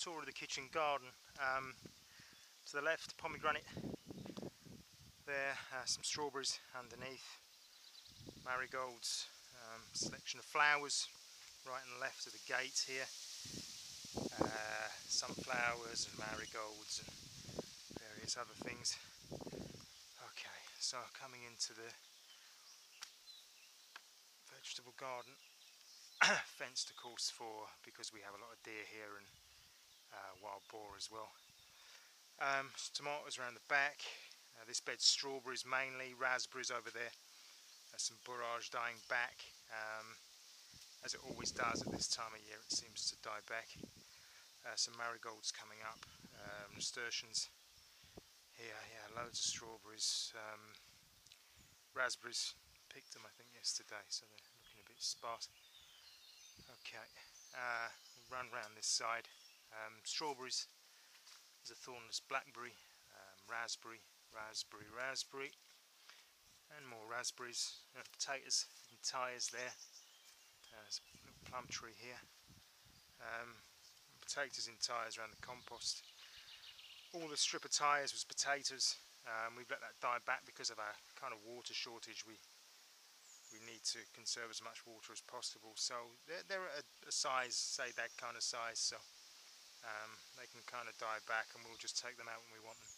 tour of the kitchen garden. To the left, pomegranate. There, some strawberries underneath. Marigolds, selection of flowers right and left of the gate here. Sunflowers and marigolds and various other things. Okay, so coming into the vegetable garden, fenced of course because we have a lot of deer here and wild boar as well. Tomatoes around the back. This bed's strawberries mainly, raspberries over there. Some borage dying back, as it always does at this time of year. It seems to die back. Some marigolds coming up, nasturtiums here, yeah, loads of strawberries, raspberries. Picked them I think yesterday, so they're looking a bit sparse. Okay, run round this side. Strawberries, there's a thornless blackberry, raspberry, and more raspberries. Potatoes and tyres there. There's a little plum tree here. Potatoes in tyres around the compost. All the strip of tyres was potatoes. We've let that die back because of our kind of water shortage. We need to conserve as much water as possible. So they're at a size, say that kind of size, so they can kind of die back and we'll just take them out when we want them.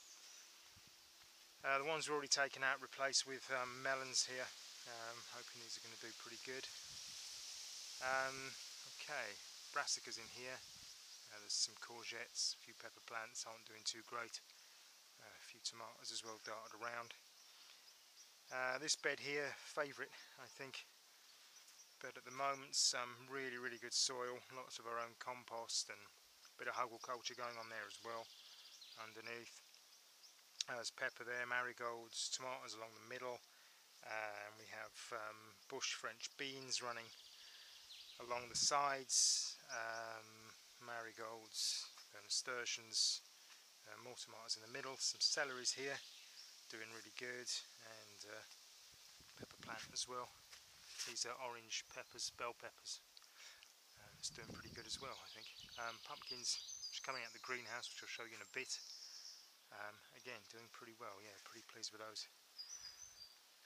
The ones we're already taken out, replaced with melons here. Hoping these are going to do pretty good. Okay, brassicas in here. There's some courgettes, a few pepper plants aren't doing too great. A few tomatoes as well darted around. This bed here, favourite I think. But at the moment some really good soil, lots of our own compost and a bit of Permaculture going on there as well underneath. There's pepper there, marigolds, tomatoes along the middle, and we have bush French beans running along the sides, marigolds, nasturtiums, more tomatoes in the middle, some celeries here, doing really good, and pepper plant as well. These are orange peppers, bell peppers. It's doing pretty good as well, I think. Pumpkins just coming out of the greenhouse, which I'll show you in a bit. Again, doing pretty well, yeah, pretty pleased with those.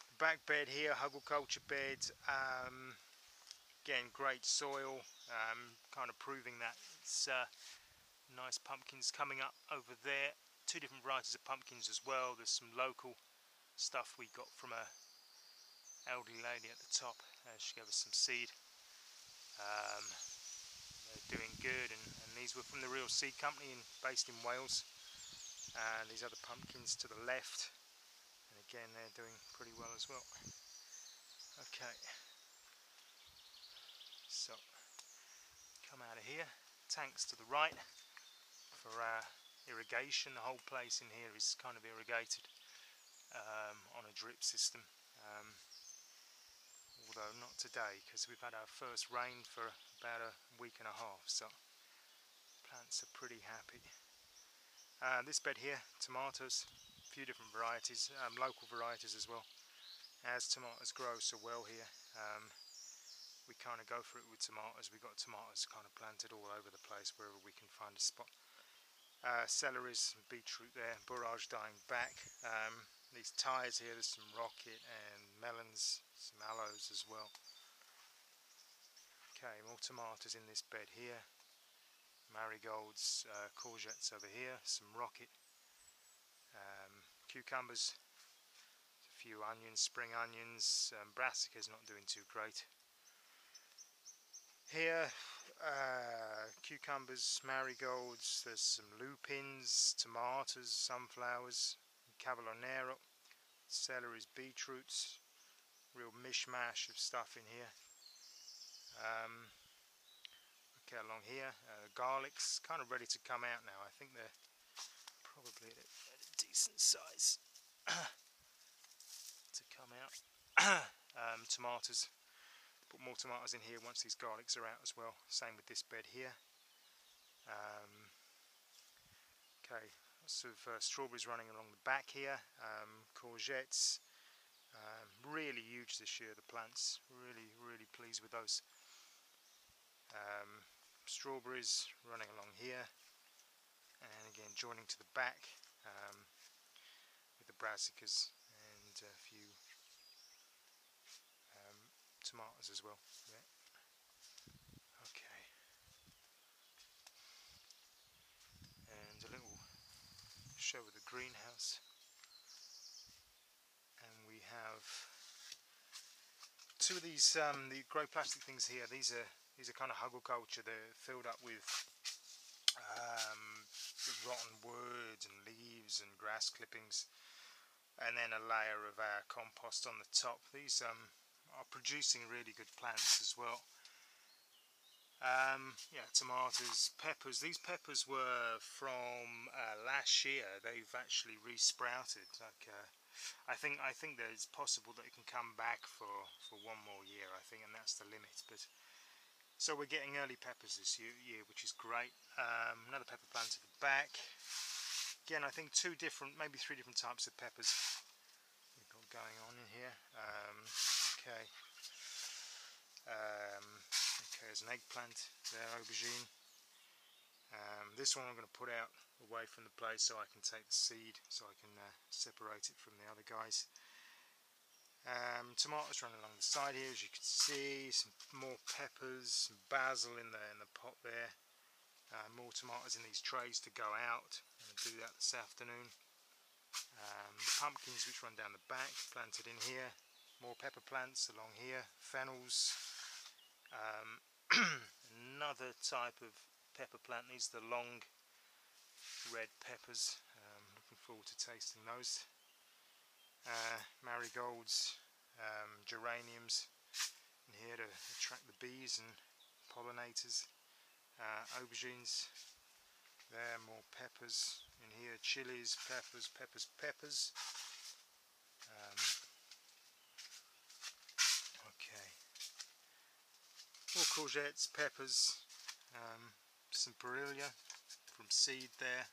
The back bed here, Permaculture bed. Again, great soil, kind of proving that it's nice pumpkins coming up over there. Two different varieties of pumpkins as well. There's some local stuff we got from a elderly lady at the top. She gave us some seed. They're doing good, and these were from the real seed company based in Wales. And these other pumpkins to the left, and again they're doing pretty well as well. Okay, so come out of here, tanks to the right for our irrigation. The whole place in here is kind of irrigated on a drip system, although not today because we've had our first rain for about a week and a half, so plants are pretty happy. This bed here, tomatoes, a few different varieties, local varieties as well. As tomatoes grow so well here, we kind of go for it with tomatoes. We've got tomatoes kind of planted all over the place wherever we can find a spot. Celeries and beetroot there, borage dying back. These tyres here, there's some rocket and melons, some aloes as well. Okay, more tomatoes in this bed here. Marigolds, courgettes over here, some rocket, cucumbers, a few onions, spring onions, brassicas not doing too great. Here, cucumbers, marigolds, there's some lupins, tomatoes, sunflowers, cavallonero, celeries, beetroots, real mishmash of stuff in here. Okay, along here, garlics, kind of ready to come out now. I think they're probably at a decent size to come out. Tomatoes, put more tomatoes in here once these garlics are out as well. Same with this bed here. Okay, lots of strawberries running along the back here. Courgettes, really huge this year, the plants. Really pleased with those. Strawberries running along here. and again joining to the back with the brassicas and a few tomatoes as well. Yeah. Okay, and a little show of the greenhouse, and we have two of these the grow plastic things here. These are kind of hugelkultur. They're filled up with rotten wood and leaves and grass clippings, and then a layer of our compost on the top. These are producing really good plants as well. Yeah, tomatoes, peppers. These peppers were from last year. They've actually resprouted. Like I think that it's possible that it can come back for one more year, I think, and that's the limit. But so we're getting early peppers this year, which is great. Another pepper plant at the back. Again, I think maybe three different types of peppers we've got going on in here. Okay. Okay, there's an eggplant there, aubergine. This one I'm going to put out away from the place so I can take the seed, so I can separate it from the other guys. Tomatoes running along the side here, as you can see. Some more peppers, some basil in the pot there. More tomatoes in these trays to go out. I'm going to do that this afternoon. The pumpkins which run down the back, planted in here. More pepper plants along here. Fennels. Another type of pepper plant, these are the long red peppers. Looking forward to tasting those. Marigolds, geraniums in here to attract the bees and pollinators. Aubergines there, more peppers in here, chilies, peppers. Okay, more courgettes, peppers, some perilla from seed there,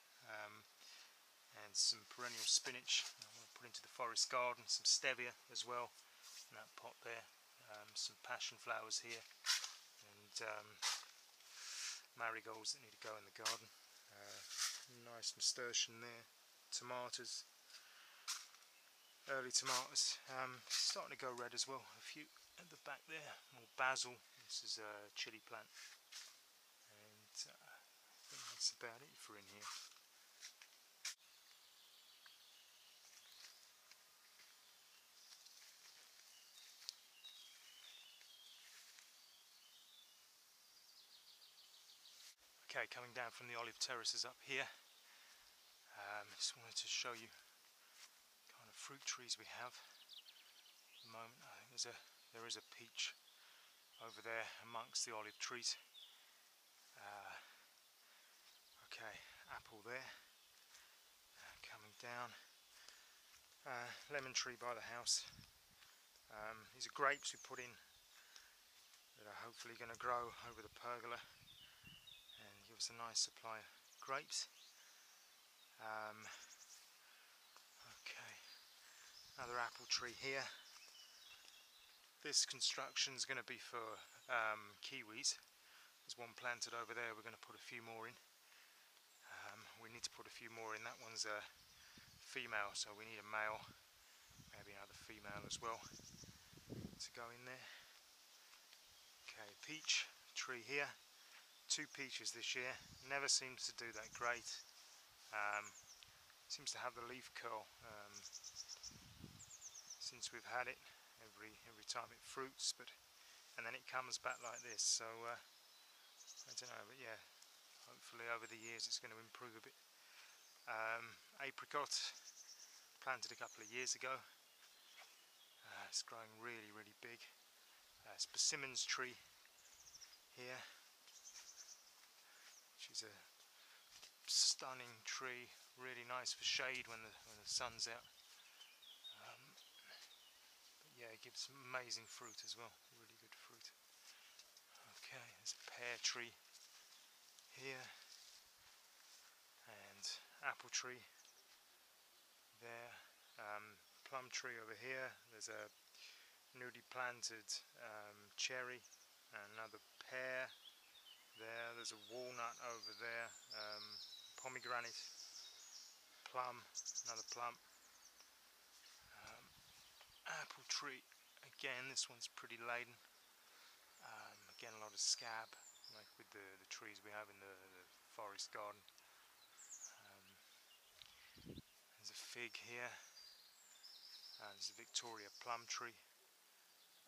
and some perennial spinach I want to put into the forest garden, some stevia as well in that pot there, some passion flowers here, and marigolds that need to go in the garden. Nice nasturtium there, tomatoes, early tomatoes, starting to go red as well, a few at the back there, more basil. This is a chili plant, and I think that's about it for in here. Okay, coming down from the olive terraces up here, just wanted to show you kind of fruit trees we have at the moment. I think there is a peach over there amongst the olive trees. Okay, apple there, coming down. Lemon tree by the house. These are grapes we put in that are hopefully going to grow over the pergola and give us a nice supply of grapes. Okay, another apple tree here. This construction is going to be for kiwis. There's one planted over there, we're going to put a few more in. We need to put a few more in. That one's a female, so we need a male, maybe another female as well to go in there. Okay, peach tree here. 2 peaches this year. Never seems to do that great. Seems to have the leaf curl since we've had it. Every time it fruits, and then it comes back like this. So I don't know, but yeah, hopefully over the years it's going to improve a bit. Apricot, planted a couple of years ago. It's growing really big. It's a persimmons tree here, which is a stunning tree, really nice for shade when the sun's out. But yeah, it gives amazing fruit as well, really good fruit. Okay, there's a pear tree here, and apple tree there, plum tree over here. There's a newly planted cherry, and another pear there. There's a walnut over there, pomegranate, plum, another plum, apple tree. Again, this one's pretty laden. Again, a lot of scab, like with the trees we have in the forest garden. There's a fig here. There's a Victoria plum tree.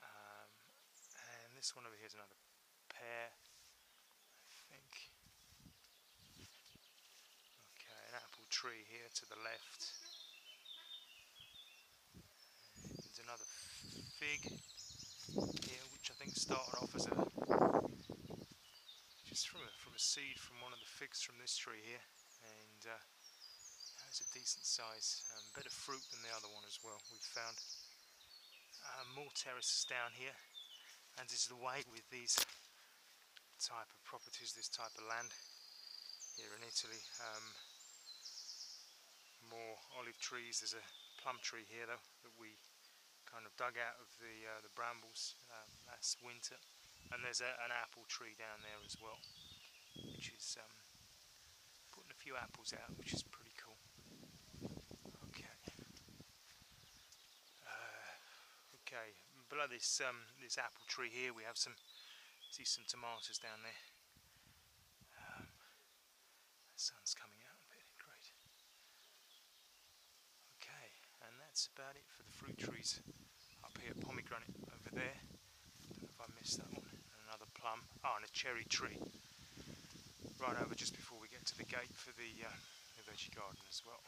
And this one over here is another pear, I think. Okay, an apple tree here to the left. There's another fig here, which I think started off as just from a seed from one of the figs from this tree here, and it's a decent size, better fruit than the other one as well. We've found more terraces down here, and this is the way with these type of properties, this type of land here in Italy. More olive trees. There's a plum tree here though that we kind of dug out of the brambles last winter, and there's an apple tree down there as well, which is putting a few apples out, which is pretty cool. Okay. Okay. Below this this apple tree here, we have some tomatoes down there. The sun's coming out a bit. Great. Okay, and that's about it for the fruit trees. Up here, pomegranate over there. Don't know if I missed that one. And another plum. Oh, and a cherry tree. Right over just before we get to the gate for the veggie garden as well.